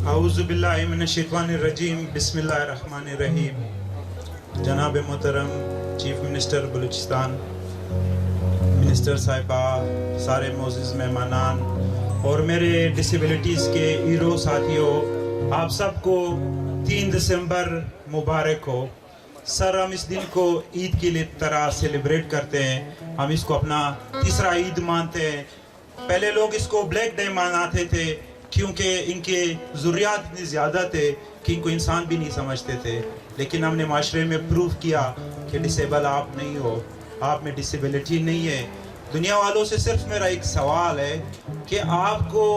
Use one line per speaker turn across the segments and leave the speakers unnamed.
اعوذ باللہ من الشیطان الرجیم بسم اللہ الرحمن الرحیم. جناب محترم چیف منسٹر بلوچستان، منسٹر صاحبہ، سارے معزز مہمانان اور میرے ڈسیبلٹیز کے ہیرو ساتھیوں، آپ سب کو 3 دسمبر مبارک ہو. سر، ہم اس دن کو عید کی طرح سیلیبریٹ کرتے ہیں. ہم اس کو اپنا تیسرا عید مانتے ہیں. پہلے لوگ اس کو بلیک ڈے مناتے تھے کیونکہ ان کے ضروریات اتنے زیادہ تھے کہ ان کو انسان بھی نہیں سمجھتے تھے. لیکن ہم نے معاشرے میں پروف کیا کہ ڈسیبل آپ نہیں ہو، آپ میں ڈسیبلٹی نہیں ہے. دنیا والوں سے صرف میرا ایک سوال ہے کہ آپ کو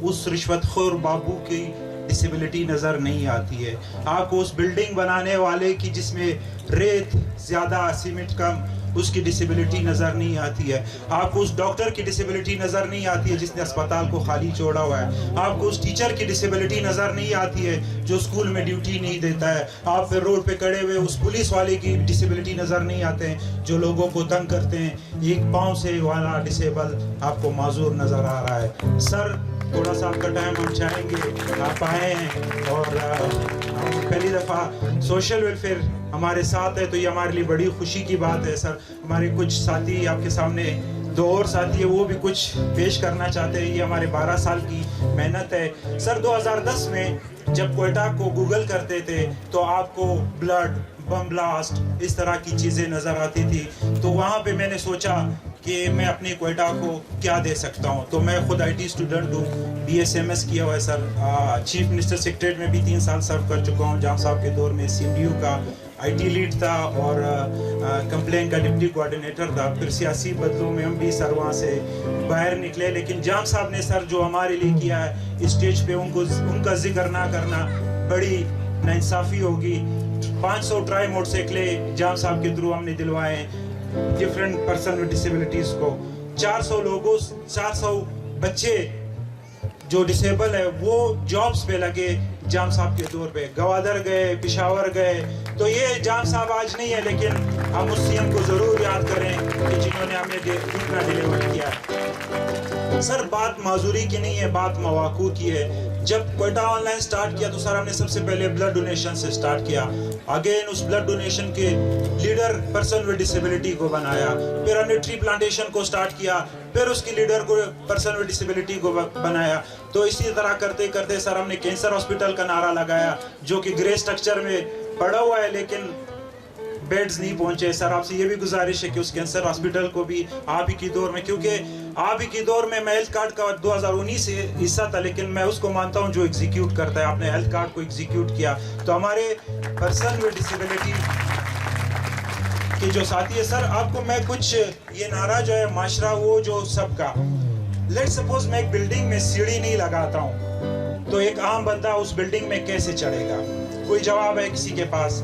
اس رشوت خور بابو کی ڈسیبلٹی نظر نہیں آتی ہے؟ آپ کو اس بلڈنگ بنانے والے کی جس میں ریت زیادہ سیمنٹ کم، اس کی ڈسیبلٹی نظر نہیں آتی ہے؟ آپ کو اس ڈاکٹر کی ڈسیبلٹی نظر نہیں آتی ہے جس نے اسپتال کو خالی چھوڑا ہوا ہے؟ آپ کو اس ٹیچر کی ڈسیبلٹی نظر نہیں آتی ہے جو اسکول میں ڈیوٹی نہیں دیتا ہے؟ آپ پھر روڈ پہ کھڑے ہوئے اس پولیس والے کی ڈسیبلٹی نظر نہیں آتے ہیں جو لوگوں کو تنگ کرتے ہیں؟ ایک پاؤں سے والا ڈسیبل آپ کو معذور نظر آ رہا ہے. سر، تھوڑا سا آپ کا ٹائم ہم چاہیں گے. آپ آئے ہیں اور ہم پہلی دفعہ سوشل ویلفیئر ہمارے ساتھ ہے تو یہ ہمارے لیے بڑی خوشی کی بات ہے. سر، ہمارے کچھ ساتھی آپ کے سامنے 2 اور ساتھی ہیں، وہ بھی کچھ پیش کرنا چاہتے ہیں. یہ ہمارے 12 سال کی محنت ہے. سر، 2010 میں جب کوئٹہ کو گوگل کرتے تھے تو آپ کو بلڈ، بم بلاسٹ، اس طرح کی چیزیں نظر آتی تھی. تو وہاں پہ میں نے سوچا کہ میں اپنے کوئٹہ کو کیا دے سکتا ہوں. تو میں خود آئی ٹی اسٹوڈنٹ ہوں، BSMS کیا ہوا ہے. سر، چیف منسٹر سیکریٹریٹ میں بھی 3 سال سرو کر چکا ہوں. جہاں صاحب کے دور میں CMDU کا IT لیڈ تھا اور کمپلین کا ڈپٹی کوآرڈینیٹر تھا. پھر سیاسی بدلوں میں ہم بھی سر وہاں سے باہر نکلے. لیکن جام صاحب نے سر جو ہمارے لیے کیا ہے، اسٹیج پہ ان کا ذکر نہ کرنا بڑی ناانصافی ہوگی. 500 ٹرائی موٹر سائیکلیں جام صاحب کے تھرو ہم نے دلوائے ہیں ڈفرینٹ پرسن ود ڈسیبلٹیز کو. 400 لوگوں، 400 بچے جو ڈسیبل ہے وہ جابز پہ لگے جام صاحب کے دور پہ. گوادر گئے، پشاور گئے. تو یہ جام صاحب آج نہیں ہے لیکن ہم اس CM کو ضرور یاد کریں کہ جنہوں نے ہمیں اتنا ڈیلیور کیا. سر، بات معذوری کی نہیں ہے، بات مواقع کی ہے. جب کوئٹہ آن لائن سٹارٹ کیا تو سر ہم نے سب سے پہلے بلڈ ڈونیشن سے سٹارٹ کیا. اگین اس بلڈ ڈونیشن کے لیڈر پرسن ود ڈسیبلٹی کو بنایا. پھر ہم نے ٹری پلانٹیشن کو سٹارٹ کیا، پھر اس کی لیڈر کو پرسن ود ڈسیبلٹی کو بنایا. تو اسی طرح کرتے کرتے سر ہم نے کینسر ہاسپٹل کا نعرہ لگایا جو کہ گرے سٹرکچر میں پڑا ہوا ہے لیکن بیڈز نہیں پہنچے. سر، آپ سے یہ بھی گزارش ہے کہ اس کینسر ہاسپٹل کو بھی آپ ہی کی دور میں، کیونکہ آپ ہی کی دور میں ہیلتھ کارڈ کا 2019 سے حصہ تھا لیکن میں اس کو مانتا ہوں جو ایگزیکیوٹ کرتا ہے. آپ نے ہیلتھ کارڈ کو ایگزیکیوٹ کیا. تو ہمارے پرسن ود ڈسیبلٹی کے جو ساتھی ہے، سر آپ کو میں کچھ یہ نعرہ جو ہے معاشرہ وہ جو سب کا، لیٹ سپوز میں ایک بلڈنگ میں سیڑھی نہیں لگاتا ہوں تو ایک عام بندہ اس بلڈنگ میں کیسے چڑھے گا؟ کوئی جواب ہے کسی کے پاس؟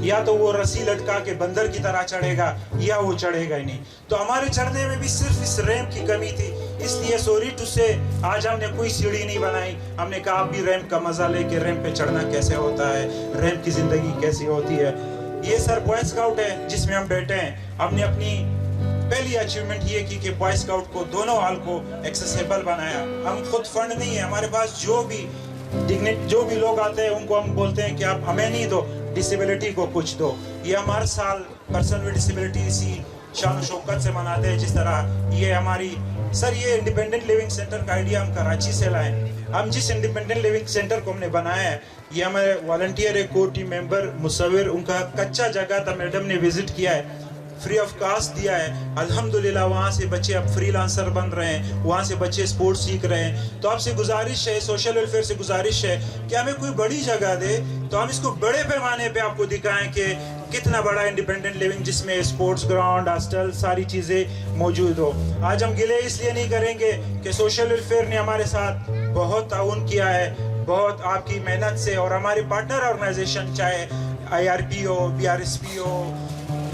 یا تو وہ رسی لٹکا کے بندر کی طرح چڑھے گا یا وہ چڑھے گا ہی نہیں. تو ہمارے چڑھنے میں بھی صرف اس ریمپ کی کمی تھی. اس لیے سوری ٹو سے آج ہم نے کوئی سیڑھی نہیں بنائی. ہم نے کہا آپ بھی ریمپ کا مزہ لے کے ریمپ پہ چڑھنا کیسے ہوتا ہے، ریمپ کی زندگی کیسی ہوتی ہے. یہ سر بوائے اسکاؤٹ ہے جس میں ہم بیٹھے ہیں. ہم نے اپنی پہلی اچیومنٹ یہ کی کہ بوائے اسکاؤٹ کو دونوں ہال کو ایکسیسیبل بنایا. ہم خود فنڈ نہیں ہے، ہمارے پاس جو بھی لوگ آتے ہیں ان کو ہم بولتے ہیں کہ آپ ہمیں نہیں دو، ڈسیبلٹی کو کچھ دو. یہ ہم ہر سال پرسن ود ڈسیبلٹی اسی شان و شوکت سے مناتے ہیں جس طرح یہ ہماری. سر، یہ انڈیپینڈنٹ لیونگ سینٹر کا آئیڈیا ہم کراچی سے لائے. ہم جس انڈیپینڈنٹ لیونگ سینٹر کو ہم نے بنایا ہے یہ ہمارے والنٹیئر ہے، کور ٹیم ممبر، مصور، ان کا کچا جگہ تھا، میڈم نے وزٹ کیا ہے، فری آف کاسٹ دیا ہے. الحمدللہ وہاں سے بچے اب فری لانسر بن رہے ہیں، وہاں سے بچے سپورٹ سیکھ رہے ہیں. تو آپ سے گزارش ہے، سوشل ویلفیئر سے گزارش ہے کہ ہمیں کوئی بڑی جگہ دے تو ہم اس کو بڑے پیمانے پہ آپ کو دکھائیں کہ کتنا بڑا انڈیپینڈنٹ لیونگ جس میں سپورٹس گراؤنڈ، ہاسٹل، ساری چیزیں موجود ہو. آج ہم گلے اس لیے نہیں کریں گے کہ سوشل ویلفیئر نے ہمارے ساتھ بہت تعاون کیا ہے، بہت آپ کی محنت سے، اور ہمارے پارٹنر آرگنائزیشن چاہے IRP ہو، BRSP ہو،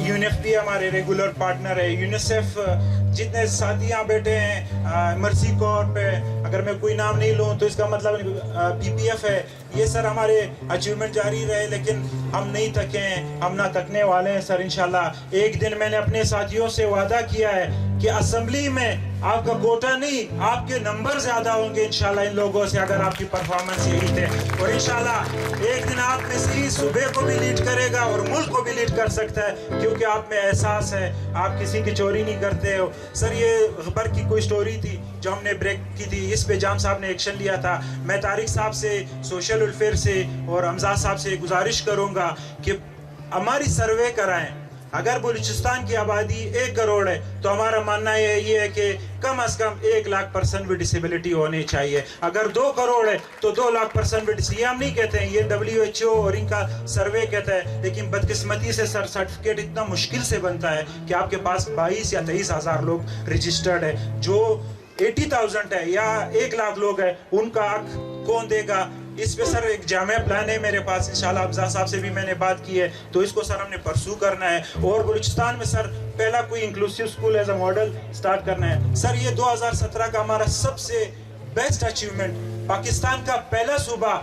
UNFP ہمارے ریگولر پارٹنر ہے، یونیسیف، جتنے ساتھی یہاں بیٹھے ہیں، مرسی کورپ ہے. اگر میں کوئی نام نہیں لوں تو اس کا مطلب PPF ہے. یہ سر ہمارے اچیومنٹ جاری رہے لیکن ہم نہیں تھکیں, ہم نہ تھکنے والے ہیں سر انشاءاللہ. ایک دن میں نے اپنے ساتھیوں سے وعدہ کیا ہے کہ اسمبلی میں آپ کا کوٹا نہیں, آپ کے نمبر زیادہ ہوں گے انشاءاللہ ان لوگوں سے, اگر آپ کی پرفارمنس یہی تھے. اور انشاءاللہ ایک دن آپ میں سے صوبے کو بھی لیڈ کرے گا اور ملک کو بھی لیڈ کر سکتا ہے, کیونکہ آپ میں احساس ہے, آپ کسی کی چوری نہیں کرتے ہو. سر یہ غبر کی کوئی سٹوری تھی جو ہم نے بریک کی تھی, اس پہ جام صاحب نے ایکشن لیا تھا. میں طارق صاحب سے, سوشل ویلفیئر سے اور حمزہ صاحب سے گزارش کروں گا کہ ہماری سروے کرائیں. اگر بلوچستان کی آبادی 1 کروڑ ہے تو ہمارا ماننا یہ ہے کہ کم از کم 1 لاکھ پرسن بھی ڈسیبلٹی ہونی چاہیے. اگر 2 کروڑ ہے تو 2 لاکھ پرسن بھی ڈسیبلٹی. یہ ہم نہیں کہتے ہیں, یہ WHO اور ان کا سروے کہتا ہے. لیکن بدقسمتی سے سر سرٹیفکیٹ اتنا مشکل سے بنتا ہے کہ آپ کے پاس 22 یا 23 ہزار لوگ رجسٹرڈ ہے. جو 80,000 ہے یا 1 لاکھ لوگ ہے, ان کا حق کون دے گا؟ اس پہ سر ایک جامع پلان ہے میرے پاس انشاءاللہ. حمزہ صاحب سے بھی میں نے بات کی ہے, تو اس کو سر ہم نے پرسو کرنا ہے. اور بلوچستان میں سر پہلا کوئی inclusive school as a model start کرنا ہے. سر یہ 2017 کا ہمارا سب سے بیسٹ اچیومنٹ, پاکستان کا پہلا صوبہ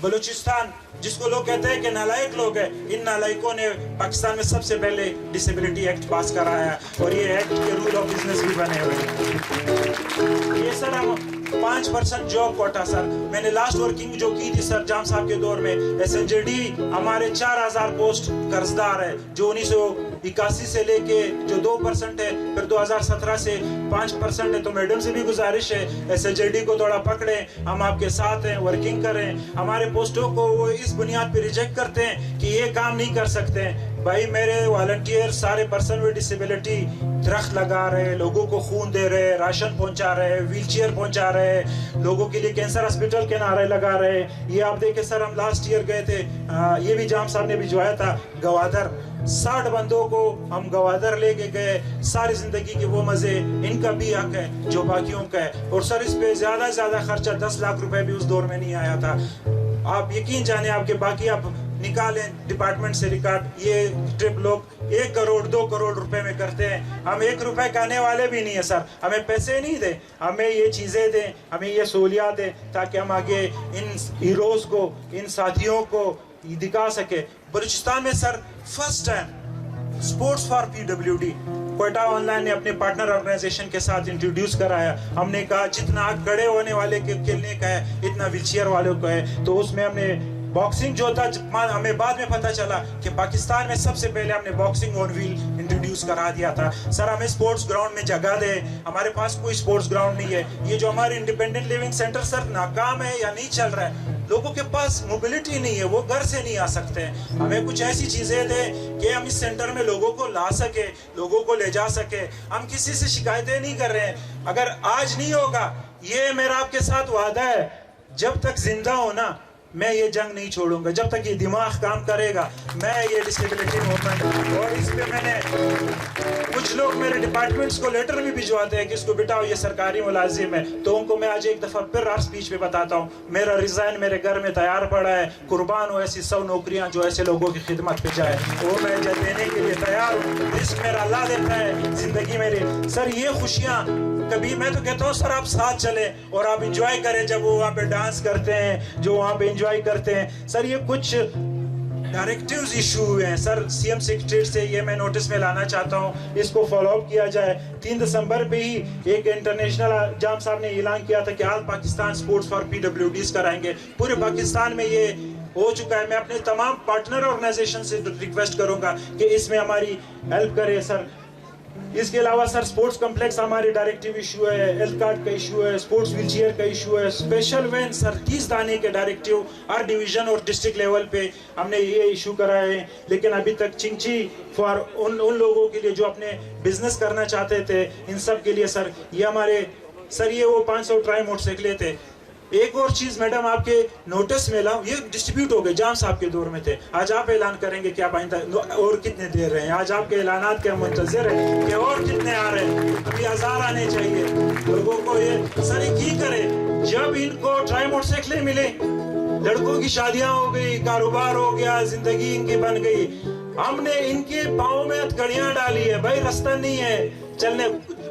بلوچستان, جس کو لوگ کہتے ہیں کہ نالائق لوگ ہیں, ان نالائقوں نے پاکستان میں سب سے پہلے ڈسیبلٹی ایکٹ پاس کرایا ہے, اور یہ ایکٹ کے رول آف بزنس بھی بنے ہوئے ہیں. یہ سر ہم 5% جاب کوٹا سر میں نے لاسٹ ورکنگ جو کی تھی سر جام صاحب کے دور میں, SNJD ہمارے 4,000 پوسٹ قرضدار ہے, جو 1981 سے لے کے جو 2% ہے, پھر 2017 سے 5% ہے. تو میڈم سے بھی گزارش ہے SNJD کو تھوڑا پکڑیں, ہم آپ کے ساتھ ہیں, ورکنگ کریں. ہمارے پوسٹوں کو وہ اس بنیاد پہ ریجیکٹ کرتے ہیں کہ یہ کام نہیں کر سکتے. بھائی میرے والنٹیئر سارے پرسن ود ڈسیبلٹی درخت لگا رہے, لوگوں کو خون دے رہے, راشن پہنچا رہے, ویل چیئر پہنچا رہے, لوگوں کے لیے کینسر ہاسپٹل کے نعرے لگا رہے. یہ آپ دیکھیں سر, ہم لاسٹ ایئر گئے تھے, یہ بھی جام صاحب نے بھجوایا تھا, گوادر 60 بندوں کو ہم گوادر لے کے گئے. ساری زندگی کے وہ مزے ان کا بھی حق ہے جو باقیوں کا ہے. اور سر اس پہ زیادہ خرچہ 10 لاکھ روپے بھی اس دور میں نہیں آیا تھا. آپ یقین جانیں, آپ کے باقی آپ نکالیں ڈپارٹمنٹ سے ریکارڈ, یہ ٹرپ لوگ 1 کروڑ 2 کروڑ روپے میں کرتے ہیں. ہم 1 روپے کھانے والے بھی نہیں ہیں سر, ہمیں پیسے نہیں دیں, ہمیں یہ چیزیں دیں, ہمیں یہ سہولیات دیں, تاکہ ہم آگے ان ہیروز کو, ان ساتھیوں کو دکھا سکے. بلوچستان میں sir first time sports for PWD Quetta online نے اپنے پارٹنر آرگنائزیشن کے ساتھ انٹروڈیوس کرایا. ہم نے کہا جتنا کھڑے ہونے والے کے کھیلنے کا ہے اتنا ویل چیئر والوں کا ہے. تو اس میں ہم نے باکسنگ جو تھا, ہمیں بعد میں پتا چلا کہ پاکستان میں سب سے پہلے ہم نے باکسنگ آن ویل انٹروڈیوس کرا دیا تھا. سر ہمیں سپورٹس گراؤنڈ میں جگہ دے, ہمارے پاس کوئی سپورٹس گراؤنڈ نہیں ہے. یہ جو ہمارے انڈیپینڈنٹ لیونگ سینٹر سر ناکام ہے یا نہیں چل رہا ہے, لوگوں کے پاس موبلٹی نہیں ہے, وہ گھر سے نہیں آ سکتے ہیں. ہمیں کچھ ایسی چیزیں دیں کہ ہم اس سینٹر میں لوگوں کو لا سکے, لوگوں کو لے جا سکے. ہم کسی سے شکایتیں نہیں کر رہے ہیں. اگر آج نہیں ہوگا, یہ میرا آپ کے ساتھ وعدہ ہے, جب تک زندہ ہونا میں یہ جنگ نہیں چھوڑوں گا. جب تک یہ دماغ کام کرے گا میں یہ ڈسیبلٹی موومنٹ. اور اس پہ میں نے کچھ لوگ میرے ڈپارٹمنٹس کو لیٹر بھی بھجواتے ہیں کہ اس کو بٹاؤ, یہ سرکاری ملازم ہے. تو ان کو میں آج ایک دفعہ پھر اسپیچ پہ بتاتا ہوں, میرا ریزائن میرے گھر میں تیار پڑا ہے. قربان ہو ایسی 100 نوکریاں جو ایسے لوگوں کی خدمت پہ جائے, وہ میں دینے کے لیے تیار ہوں. رزق میرا اللہ دیتا ہے, زندگی میری. سر یہ خوشیاں کبھی, میں تو کہتا ہوں سر آپ ساتھ چلیں اور آپ انجوائے کریں جب وہ وہاں پہ ڈانس کرتے ہیں, جو وہاں پہ انجوائے کرتے ہیں. سر یہ کچھ ڈائریکٹیوز ایشو ہوئے ہیں سر CM سیکریٹریٹ سے, یہ میں نوٹس میں لانا چاہتا ہوں, اس کو فالو اپ کیا جائے. 3 دسمبر پہ ہی ایک انٹرنیشنل جام صاحب نے اعلان کیا تھا کہ آل پاکستان سپورٹس فار PWDs کرائیں گے. پورے پاکستان میں یہ ہو چکا ہے. میں اپنے تمام پارٹنر آرگنائزیشن سے ریکویسٹ کروں گا کہ اس میں ہماری ہیلپ کرے سر. اس کے علاوہ سر سپورٹس کمپلیکس ہماری ڈائریکٹیو ایشو ہے, ہیلتھ کارڈ کا ایشو ہے, سپورٹس ویل چیئر کا ایشو ہے, اسپیشل وین سر 30 دانے کے ڈائریکٹیو ہر ڈویژن اور ڈسٹرکٹ لیول پہ ہم نے یہ ایشو کرائے ہیں. لیکن ابھی تک چنچی فار ان لوگوں کے لیے جو اپنے بزنس کرنا چاہتے تھے, ان سب کے لیے سر یہ ہمارے سر یہ وہ 500 ٹرائی موٹر سائیکلیں تھے. ایک اور چیز میڈم آپ کے نوٹس میں لاؤں, یہ ڈسٹریبیوٹ ہو گئے, جام صاحب کے دور میں تھے. آج آپ اعلان کریں گے کہ آپ آئندہ اور کتنے دے رہے ہیں. آج آپ کے اعلانات کے منتظر ہیں کہ اور کتنے آ رہے ہیں. ابھی 1000 آنے چاہیے لوگوں کو. یہ سر کی کرے, جب ان کو ٹرائی موٹر سائیکلیں ملے, لڑکوں کی شادیاں ہو گئی, کاروبار ہو گیا, زندگی ان کی بن گئی, ہم نے ان کے پاؤں میں ہتھکڑیاں ڈالی ہے. بھائی راستہ نہیں ہے چلنے.